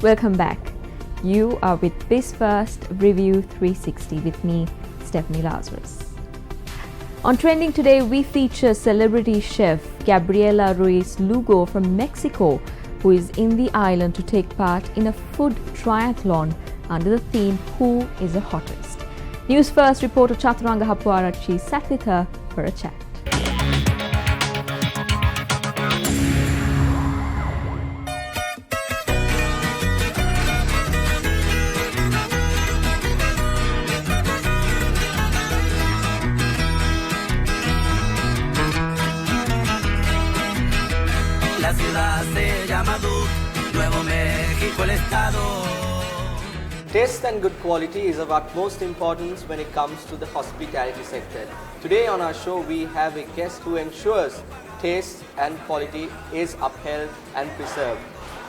Welcome back. You are with Newsfirst Review 360 with me, Stephanie Lazarus. On Trending today, we feature celebrity chef Gabreila Ruiz Lugo from Mexico, who is in the island to take part in a food triathlon under the theme Who is the Hottest? Newsfirst reporter Chaturanga Hapwarachi sat with her for a chat. La ciudad se llama Nuevo México el estado. Taste and good quality is of utmost importance when it comes to the hospitality sector. Today on our show we have a guest who ensures taste and quality is upheld and preserved.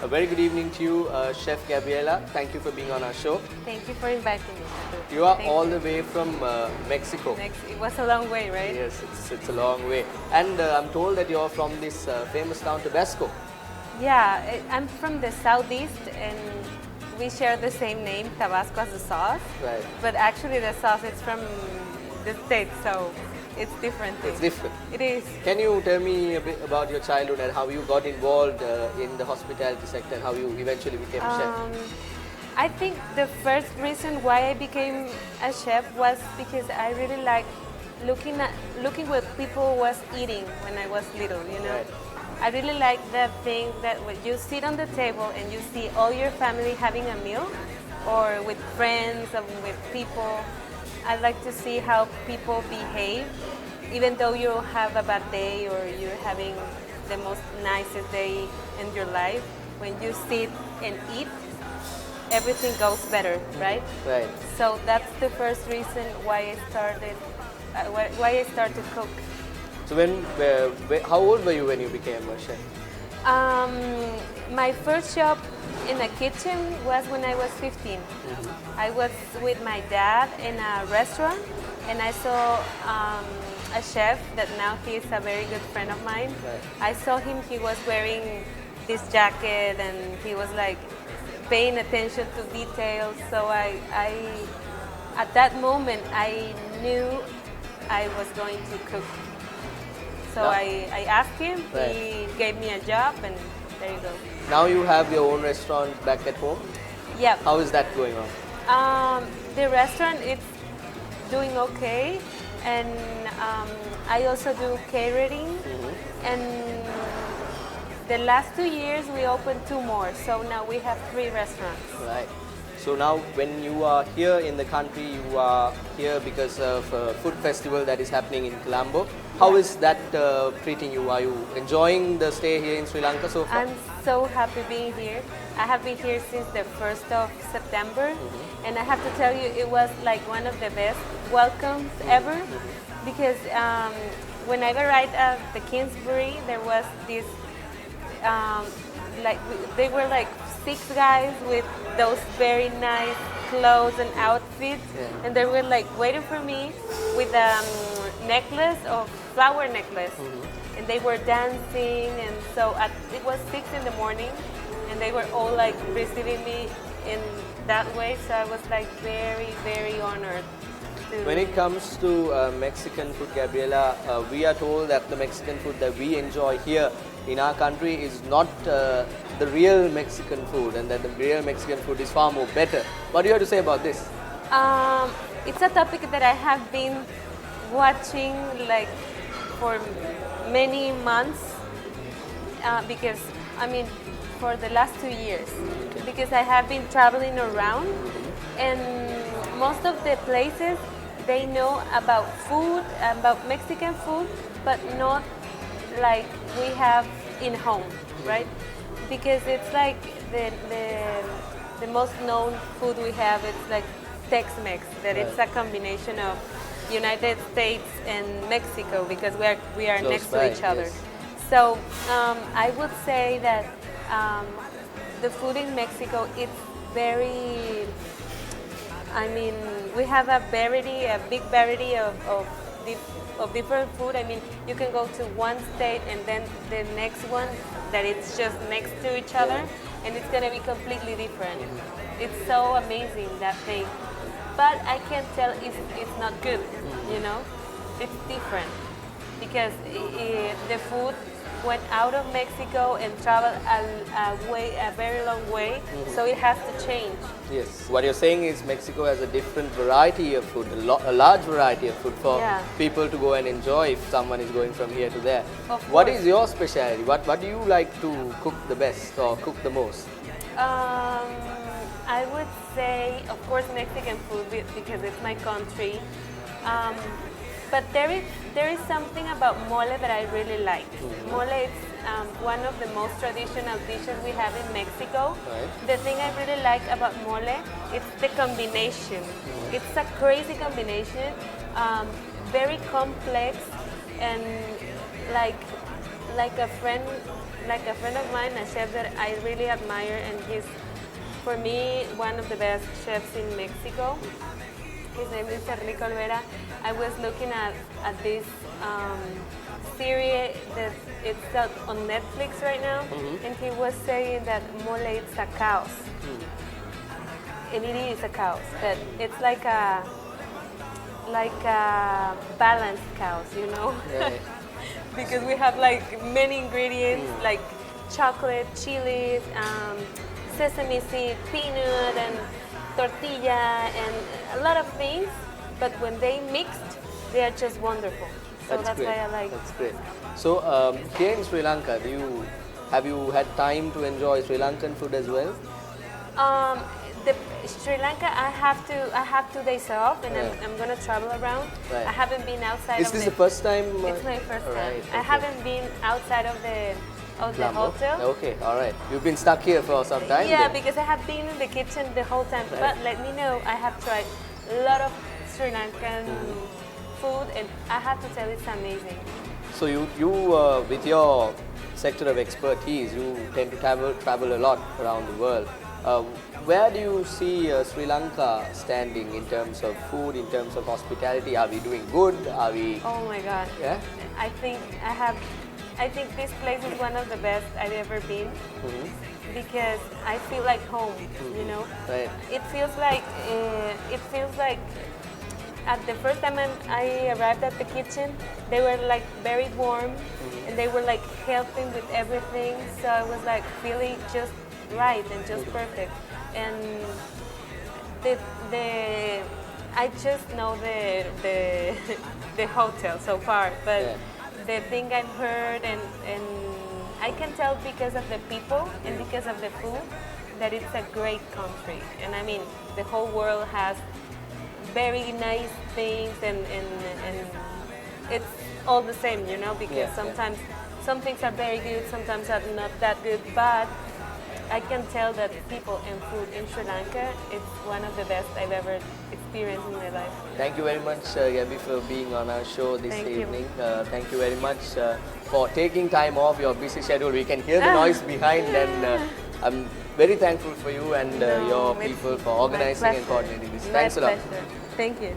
A very good evening to you, Chef Gabreila. Thank you for being on our show. Thank you for inviting me. You are all the way from Mexico. It was a long way, right? Yes, it's a long way. And I'm told that you're from this famous town, Tabasco. Yeah, I'm from the southeast and we share the same name, Tabasco, as the sauce. Right. But actually the sauce is from the States, so it's different. It's different. It is. Can you tell me a bit about your childhood and how you got involved in the hospitality sector and how you eventually became a chef? I think the first reason why I became a chef was because I really liked looking what people was eating when I was little, you know. Right. I really like that thing that when you sit on the table and you see all your family having a meal, or with friends or with people. I like to see how people behave, even though you have a bad day or you're having the most nicest day in your life. When you sit and eat, everything goes better, right? Right. So that's the first reason why I started cook. So how old were you when you became a chef? My first job in a kitchen was when I was 15. Mm-hmm. I was with my dad in a restaurant and I saw a chef that now he's a very good friend of mine. Right. I saw him, he was wearing this jacket and he was like paying attention to details. So at that moment I knew I was going to cook. So I asked him, Right. He gave me a job and there you go. Now you have your own restaurant back at home. Yeah. How is that going on? The restaurant is doing okay, and I also do catering. Mm-hmm. And the last 2 years we opened 2 more, so now we have 3 restaurants. Right. So now when you are here in the country, you are here because of a food festival that is happening in Colombo. How is that treating you? Are you enjoying the stay here in Sri Lanka so far? I'm so happy being here. I have been here since the 1st of September, and I have to tell you, it was like one of the best welcomes ever, because when I arrived at the Kingsbury, there was this, they were like 6 guys with those very nice clothes and outfits, and they were like waiting for me with a flower necklace, and they were dancing, and so it was 6 in the morning, and they were all like receiving me in that way, so I was like very, very honored. When it comes to Mexican food, Gabriela, we are told that the Mexican food that we enjoy here in our country is not the real Mexican food, and that the real Mexican food is far more better. What do you have to say about this? It's a topic that I have been watching like for many months, because for the last 2 years, because I have been traveling around, and most of the places they know about food, about Mexican food, but not like we have in home, right? Because it's like the most known food we have, it's like Tex-Mex, that it's a combination of United States and Mexico, because we are Close next by, to each other. yes. So I would say that the food in Mexico, it's very, we have a big variety of different food. You can go to one state and then the next one that it's just next to each other, and it's gonna be completely different. It's so amazing, that thing. But I can tell if it's not good, you know? It's different because the food went out of Mexico and traveled a very long way, so it has to change. Yes. What you're saying is Mexico has a different variety of food, a large variety of food for Yeah. people to go and enjoy if someone is going from here to there. Of What course. is your specialty? What do you like to cook the best or cook the most? I would say, of course, Mexican food because it's my country. But there is something about mole that I really like. Mole is one of the most traditional dishes we have in Mexico. Right. The thing I really like about mole, it's the combination. It's a crazy combination, very complex, and like a friend of mine, a chef that I really admire, and he's, for me, one of the best chefs in Mexico. His name is Enrique Olvera. I was looking at this series that it's out on Netflix right now, and he was saying that mole is a chaos, and it is a chaos. But it's like a balanced chaos, you know, Right. because we have like many ingredients like chocolate, chilies, sesame seed, peanut, and tortilla, and a lot of things, but when they mixed, they are just wonderful. So that's great. why I like. That's great. So here in Sri Lanka, have you had time to enjoy Sri Lankan food as well? The Sri Lanka, I have 2 days off, and Right. I'm gonna travel around. Right. I haven't been outside Is of this the first time? It's my first time. Right, I okay. haven't been outside of the Lambo? hotel. Okay, all right. You've been stuck here for some time. Yeah, then? because I have been in the kitchen the whole time. Right. But let me know, I have tried a lot of Sri Lankan food, and I have to tell it's amazing. So you with your sector of expertise, you tend to travel a lot around the world. Where do you see Sri Lanka standing in terms of food, in terms of hospitality? Are we doing good? Are we? Oh my God. Yeah. I think this place is one of the best I've ever been, because I feel like home, you know. Right. It feels like at the first time I arrived at the kitchen, they were like very warm, and they were like helping with everything. So I was like feeling just right and just perfect. And I just know the hotel so far, but Yeah. the thing I've heard, and I can tell because of the people and because of the food, that it's a great country. And I mean, the whole world has very nice things, and it's all the same, you know, because Yeah, sometimes some things are very good, sometimes are not that good, but I can tell that people and food in Sri Lanka, it's one of the best I've ever experienced in my life. Thank you very much, Gabby, for being on our show this Thank you. evening. Thank you very much for taking time off your busy schedule. We can hear the noise behind, and I'm very thankful for you and No, your it's people for my organizing and pleasure. coordinating this. My Thanks a lot. pleasure. Thank you.